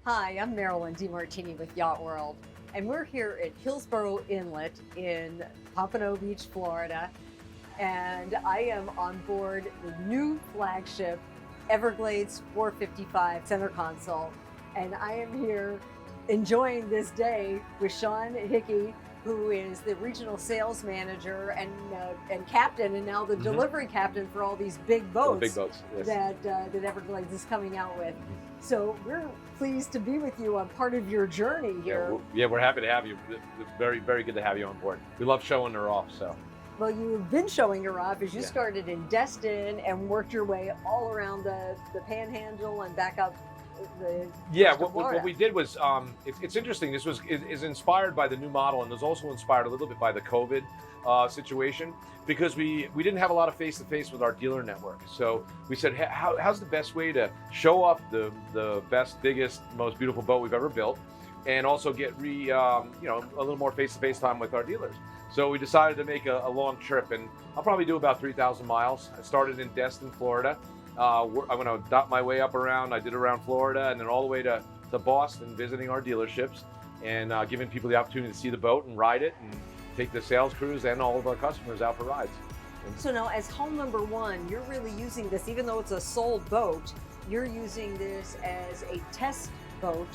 Hi, I'm Marilyn DeMartini with YachtWorld, and we're here at Hillsboro Inlet in Pompano Beach, Florida, and I am on board the new flagship Everglades 455 center console, and I am here enjoying this day with Sean Hickey, who is the regional sales manager and captain, and now the delivery captain for all these big boats, yes. that Everglades is coming out with. So we're pleased to be with you on part of your journey here. Yeah, we're happy to have you. It's very, very good to have you on board. We love showing her off. So. Well, you've been showing her off as you started in Destin and worked your way all around the Panhandle and back up. What we did was, it's interesting. This is inspired by the new model, and was also inspired a little bit by the COVID situation, because we didn't have a lot of face-to-face with our dealer network. So we said, how's the best way to show off the best, biggest, most beautiful boat we've ever built, and also get a little more face-to-face time with our dealers. So we decided to make a long trip, and I'll probably do about 3,000 miles. I started in Destin, Florida. I'm going to dot my way up around. I did around Florida and then all the way to Boston, visiting our dealerships and giving people the opportunity to see the boat and ride it and take the sales crews and all of our customers out for rides. So now, as home number one, you're really using this, even though it's a sold boat, you're using this as a test boat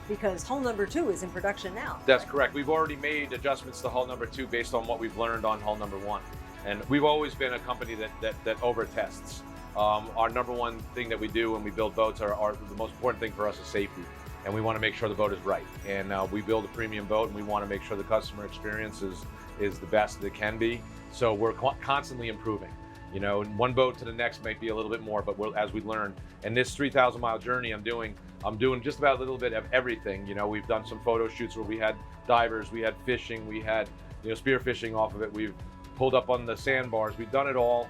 because hull number two is in production now. That's correct. We've already made adjustments to hull number two based on what we've learned on hull number one. And we've always been a company that over tests. Our number one thing that we do when we build boats are the most important thing for us is safety, and we want to make sure the boat is right. And we build a premium boat, and we want to make sure the customer experience is the best that it can be. So we're constantly improving. You know, one boat to the next might be a little bit more, but as we learn. And this 3,000 mile journey, I'm doing just about a little bit of everything. You know, we've done some photo shoots where we had divers, we had fishing, we had spear fishing off of it. We've pulled up on the sandbars. We've done it all.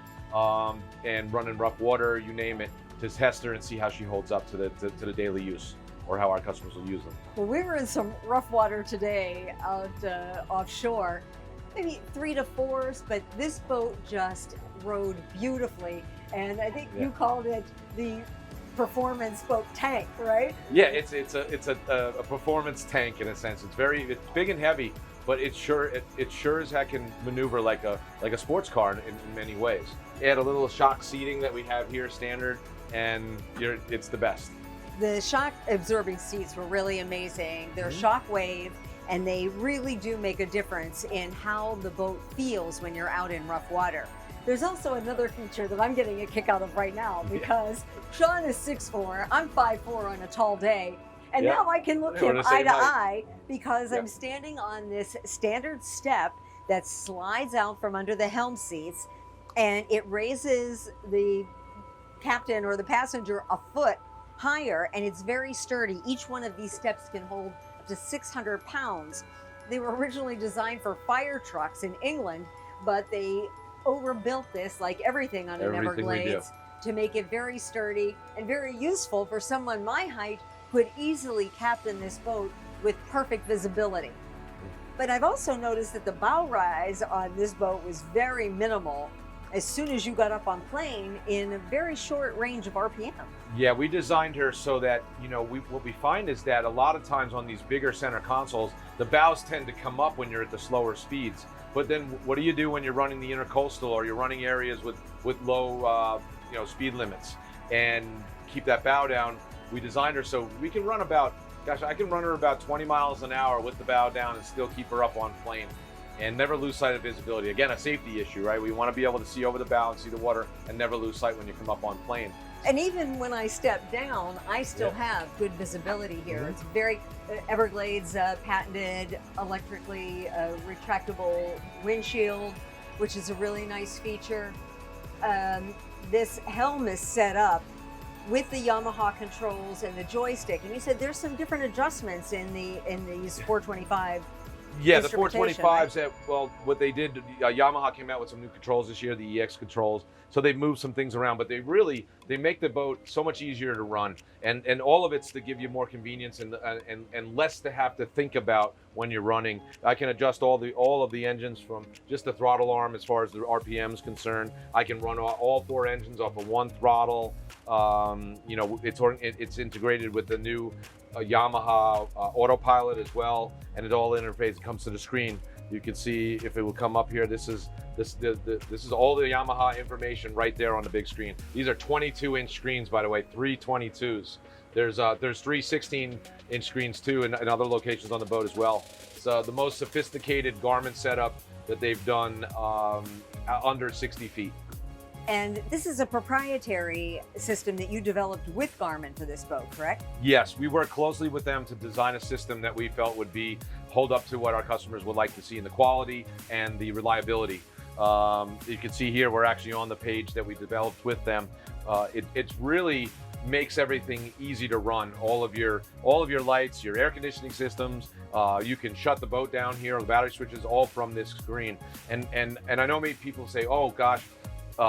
And run in rough water, you name it, to test her and see how she holds up to the daily use, or how our customers will use them. Well, we were in some rough water today out offshore, maybe 3 to 4s, but this boat just rode beautifully, and I think you called it the performance boat tank, right? Yeah, it's a performance tank in a sense. It's big and heavy, but it sure as heck can maneuver like a sports car in many ways. Add a little shock seating that we have here standard, and it's the best. The shock absorbing seats were really amazing. They're shockwave, and they really do make a difference in how the boat feels when you're out in rough water. There's also another feature that I'm getting a kick out of right now, because Sean is 6'4", I'm 5'4" on a tall day. And now I can look him eye to eye because I'm standing on this standard step that slides out from under the helm seats, and it raises the captain or the passenger a foot higher, and it's very sturdy. Each one of these steps can hold up to 600 pounds. They were originally designed for fire trucks in England, but they overbuilt this, like everything on an Everglades, to make it very sturdy and very useful for someone my height could easily captain this boat with perfect visibility. But I've also noticed that the bow rise on this boat was very minimal as soon as you got up on plane in a very short range of RPM. Yeah, we designed her so that, what we find is that a lot of times on these bigger center consoles, the bows tend to come up when you're at the slower speeds. But then what do you do when you're running the intercoastal or you're running areas with low speed limits and keep that bow down? We designed her so we can run I can run her about 20 miles an hour with the bow down and still keep her up on plane and never lose sight of visibility. Again, a safety issue, right? We want to be able to see over the bow and see the water and never lose sight when you come up on plane. And even when I step down, I still have good visibility here. It's very Everglades patented electrically retractable windshield, which is a really nice feature. This helm is set up with the Yamaha controls and the joystick, and you said there's some different adjustments in these 425. Yeah, the 425s. Right? What they did, Yamaha came out with some new controls this year, the EX controls. So they've moved some things around, but they really they make the boat so much easier to run, and all of it's to give you more convenience and less to have to think about when you're running. I can adjust all of the engines from just the throttle arm as far as the RPM is concerned. I can run all 4 engines off of 1 throttle. You know, it's integrated with the new Yamaha autopilot as well, and it all interfaces. It comes to the screen. You can see if it will come up here. This is all the Yamaha information right there on the big screen. These are 22-inch screens, by the way, 3 22s. There's 3 16-inch screens too, in other locations on the boat as well. So the most sophisticated Garmin setup that they've done under 60 feet. And this is a proprietary system that you developed with Garmin for this boat, correct? Yes, we worked closely with them to design a system that we felt would hold up to what our customers would like to see in the quality and the reliability. You can see here, we're actually on the page that we developed with them. It really makes everything easy to run. All of your lights, your air conditioning systems, you can shut the boat down here, the battery switches, all from this screen. And I know many people say, oh gosh,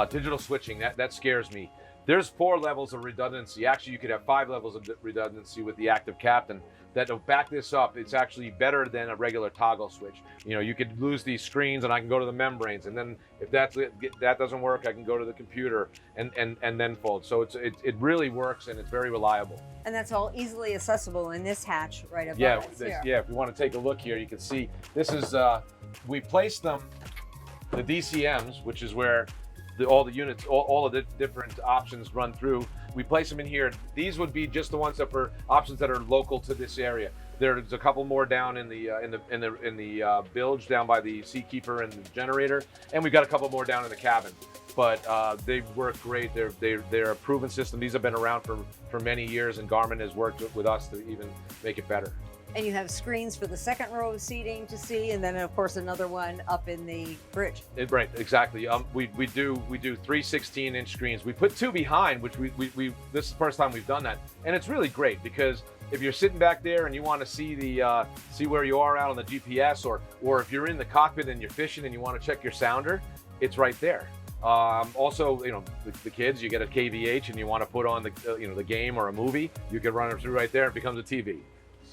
digital switching, that scares me. There's 4 levels of redundancy. Actually, you could have 5 levels of redundancy with the Active Captain. That'll back this up. It's actually better than a regular toggle switch. You know, you could lose these screens and I can go to the membranes, and then if that doesn't work, I can go to the computer and then fold. So it really works, and it's very reliable. And that's all easily accessible in this hatch right above us here. Yeah, if you want to take a look here, you can see this is, we placed them, the DCMs, which is where all the units, all of the different options run through. We place them in here. These would be just the ones that for options that are local to this area. There's a couple more down in the bilge down by the seakeeper and the generator, and we've got a couple more down in the cabin. But they work great. They're a proven system. These have been around for many years, and Garmin has worked with us to even make it better. And you have screens for the second row of seating to see, and then of course another one up in the bridge. Right, exactly. We do 3 16-inch screens. We put 2 behind, which this is the first time we've done that, and it's really great because if you're sitting back there and you want to see see where you are out on the GPS, or if you're in the cockpit and you're fishing and you want to check your sounder, it's right there. Also, you know, the kids, you get a KVH and you want to put on the game or a movie, you can run it through right there. It becomes a TV.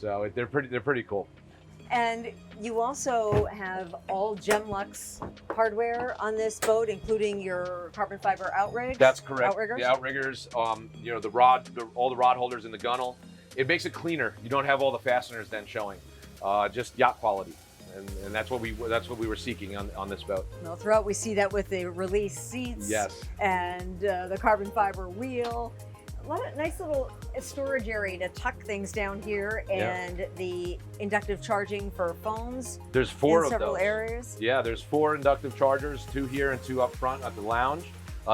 So they're pretty cool. And you also have all Gemlux hardware on this boat, including your carbon fiber outriggers. That's correct. Outriggers? The outriggers, you know, all the rod holders in the gunnel. It makes it cleaner. You don't have all the fasteners then showing. Just yacht quality, and that's what we were seeking on this boat. Well, throughout we see that with the release seats. Yes. And the carbon fiber wheel. A lot of nice little storage area to tuck things down here, and the inductive charging for phones. There's 4 of several those. areas. Yeah, there's 4 inductive chargers, 2 here and 2 up front at the lounge.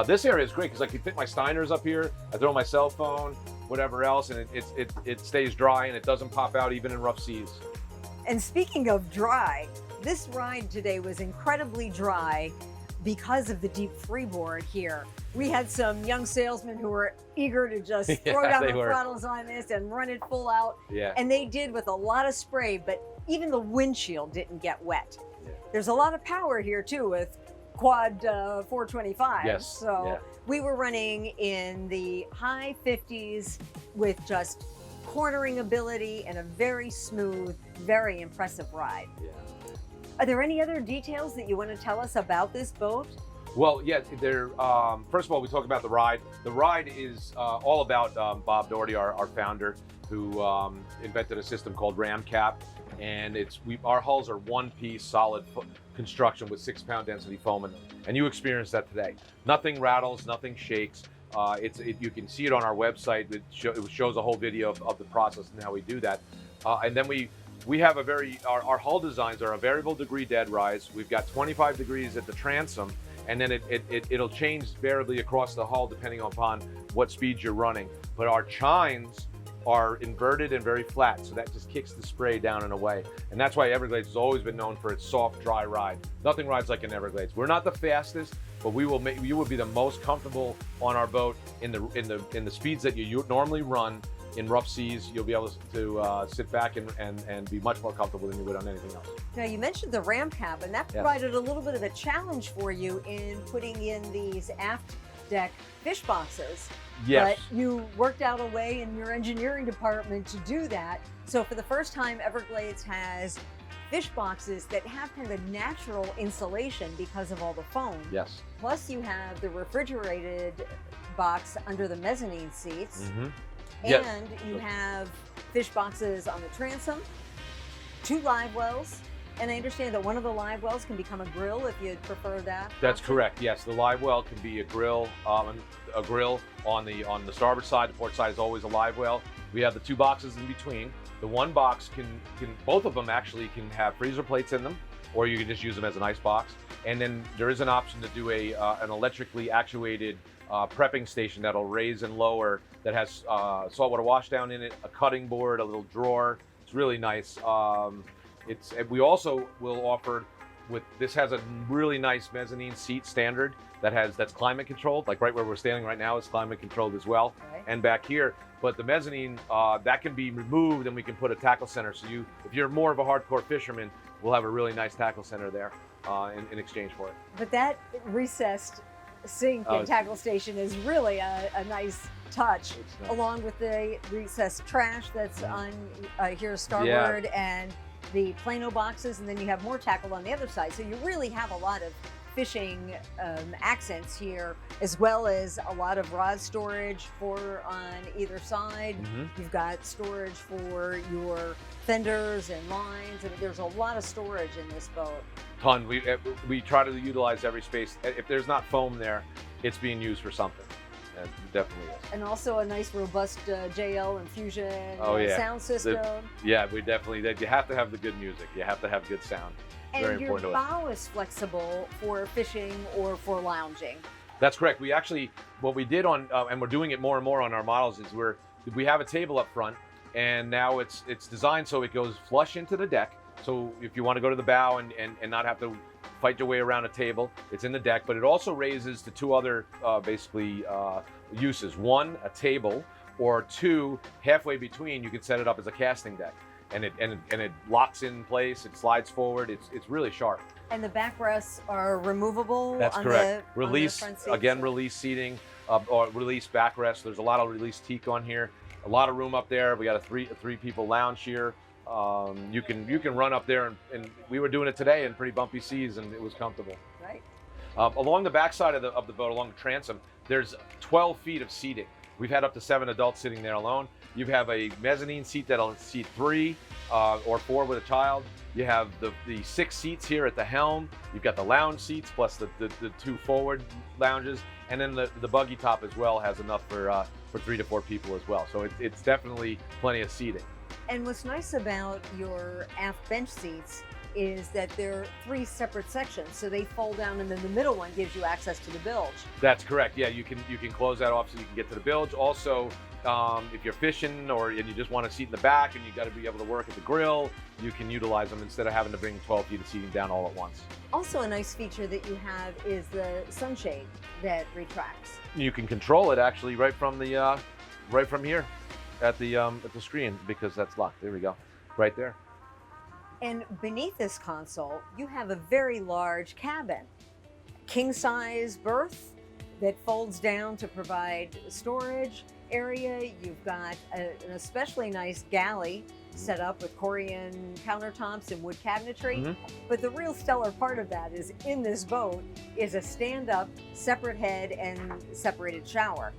This area is great because I can fit my Steiners up here. I throw my cell phone, whatever else, and it stays dry and it doesn't pop out even in rough seas. And speaking of dry, this ride today was incredibly dry because of the deep freeboard here. We had some young salesmen who were eager to just throw down the throttles on this and run it full out. Yeah. And they did with a lot of spray, but even the windshield didn't get wet. Yeah. There's a lot of power here too with quad 425. Yes. So we were running in the high 50s with just cornering ability and a very smooth, very impressive ride. Yeah. Are there any other details that you want to tell us about this boat? Well, yeah, first of all, we talk about the ride. The ride is all about Bob Doherty, our founder, who invented a system called RAMPCAP, and our hulls are one-piece solid construction with 6-pound density foam in them, and you experience that today. Nothing rattles, nothing shakes. You can see it on our website. It shows a whole video of the process and how we do that, and then we have our hull designs are a variable degree dead rise. We've got 25 degrees at the transom, and then it'll change variably across the hull depending upon what speeds you're running. But our chines are inverted and very flat, so that just kicks the spray down and away. And that's why Everglades has always been known for its soft, dry ride. Nothing rides like an Everglades. We're not the fastest, but you will be the most comfortable on our boat in the speeds that you normally run. In rough seas, you'll be able to sit back and be much more comfortable than you would on anything else. Now, you mentioned the RAMPCAP, and that provided a little bit of a challenge for you in putting in these aft off-deck fish boxes. Yes. But you worked out a way in your engineering department to do that. So for the first time, Everglades has fish boxes that have kind of a natural insulation because of all the foam. Yes. Plus you have the refrigerated box under the mezzanine seats. Mm-hmm. And you have fish boxes on the transom, 2 live wells. And I understand that one of the live wells can become a grill if you'd prefer that. That's option. correct. Yes, the live well can be a grill. A grill on the starboard side. The port side is always a live well. We have the 2 boxes in between. The one box can both of them actually can have freezer plates in them, or you can just use them as an ice box. And then there is an option to do an electrically actuated prepping station that'll raise and lower, that has saltwater washdown in it, a cutting board, a little drawer. It's really nice. We also will offer this has a really nice mezzanine seat standard that's climate controlled. Like right where we're standing right now is climate controlled as well, Okay. and back here. But the mezzanine that can be removed, and we can put a tackle center. So if you're more of a hardcore fisherman, we'll have a really nice tackle center there in exchange for it. But that recessed sink and tackle station is really a nice touch, nice. Along with the recessed trash that's on here starboard, and the Plano boxes, and then you have more tackle on the other side. So you really have a lot of fishing accents here, as well as a lot of rod storage on either side. Mm-hmm. You've got storage for your fenders and lines. I mean, there's a lot of storage in this boat. Ton. We try to utilize every space. If there's not foam there, it's being used for something. It definitely is. And also a nice robust JL infusion sound system. You have to have the good music. You have to have good sound. And Very your important to us. bow is flexible for fishing or for lounging. That's correct. We actually, what we did and we're doing it more and more on our models, is we have a table up front, and now it's designed so it goes flush into the deck. So if you want to go to the bow and not have to fight your way around a table, it's in the deck. But it also raises to 2 other uses. 1, a table, or 2, halfway between, you can set it up as a casting deck, and it locks in place. It slides forward. It's really sharp. And the backrests are removable. That's on correct. The Release front seats. again. Release seating or release backrest. There's a lot of release teak on here. A lot of room up there. We got a three people lounge here. You can run up there, and we were doing it today in pretty bumpy seas, and it was comfortable. Right. Along the backside of the boat, along the transom, there's 12 feet of seating. We've had up to 7 adults sitting there alone. You have a mezzanine seat that'll seat 3 or 4 with a child. You have the 6 seats here at the helm. You've got the lounge seats plus the 2 forward lounges, and then the buggy top as well has enough for 3 to 4 people as well. So it's definitely plenty of seating. And what's nice about your aft bench seats is that they're 3 separate sections, so they fold down, and then the middle one gives you access to the bilge. That's correct. Yeah, you can close that off so you can get to the bilge. Also, if you're fishing and you just want to seat in the back and you got to be able to work at the grill, you can utilize them instead of having to bring 12 feet of seating down all at once. Also, a nice feature that you have is the sunshade that retracts. You can control it actually right from here at the screen, because that's locked. There we go, right there. And beneath this console, you have a very large cabin, king-size berth that folds down to provide storage area. You've got an especially nice galley set up with Corian countertops and wood cabinetry. Mm-hmm. But the real stellar part of that is in this boat is a stand-up separate head and separated shower.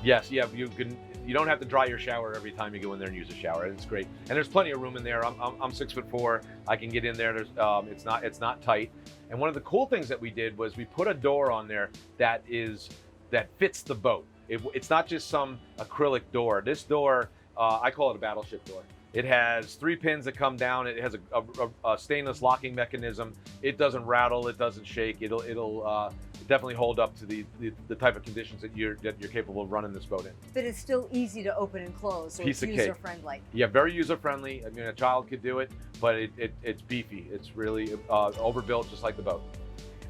Yes, yeah, you don't have to dry your shower every time you go in there and use a shower. It's great, and there's plenty of room in there. I'm 6'4". I can get in there. It's not tight. And one of the cool things that we did was we put a door on there that fits the boat. It's not just some acrylic door. This door, I call it a battleship door. It has 3 pins that come down. It has a stainless locking mechanism. It doesn't rattle. It doesn't shake. It'll definitely hold up to the type of conditions that you're capable of running this boat in. But it's still easy to open and close, so Piece it's of cake. user-friendly. Yeah, very user-friendly. I mean, a child could do it, but it's beefy. It's really overbuilt, just like the boat.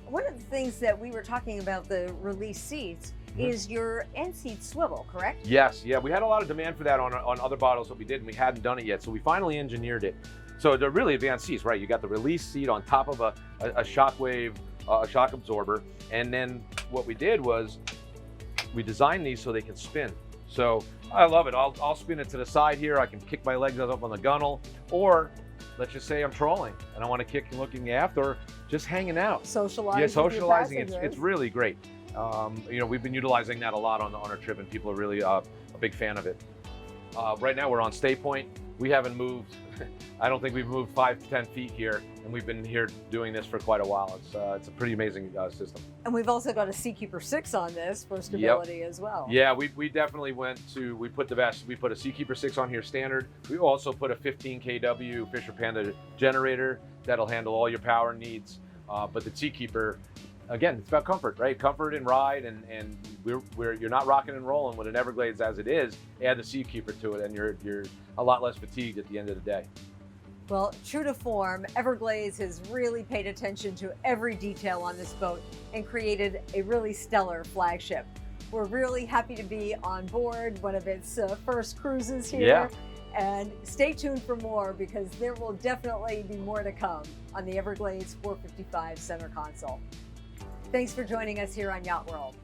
One of the things that we were talking about, the release seats, is your end seat swivel, correct? Yes, yeah. We had a lot of demand for that on other bottles that we did, and we hadn't done it yet. So we finally engineered it. So they're really advanced seats, right? You got the release seat on top of a shock absorber. And then what we did was we designed these so they can spin. So I love it. I'll spin it to the side here. I can kick my legs up on the gunnel, or let's just say I'm trolling and I want to kick and looking aft, or just hanging out. Socializing. Yeah, socializing. With your It's really great. You know, we've been utilizing that a lot on our trip, and people are really a big fan of it. Right now we're on stay point. We haven't moved. I don't think we've moved 5 to 10 feet here, and we've been here doing this for quite a while. It's a pretty amazing system. And we've also got a Seakeeper 6 on this for stability as well. Yeah, we definitely we put the best. We put a Seakeeper 6 on here standard. We also put a 15 kW Fisher Panda generator that'll handle all your power needs. But the Seakeeper, again, it's about comfort, right? Comfort and ride, and you're not rocking and rolling with an Everglades as it is. Add the Seakeeper to it, and you're a lot less fatigued at the end of the day. Well, true to form, Everglades has really paid attention to every detail on this boat and created a really stellar flagship. We're really happy to be on board one of its first cruises here. Yeah. And stay tuned for more, because there will definitely be more to come on the Everglades 455 center console. Thanks for joining us here on Yacht World.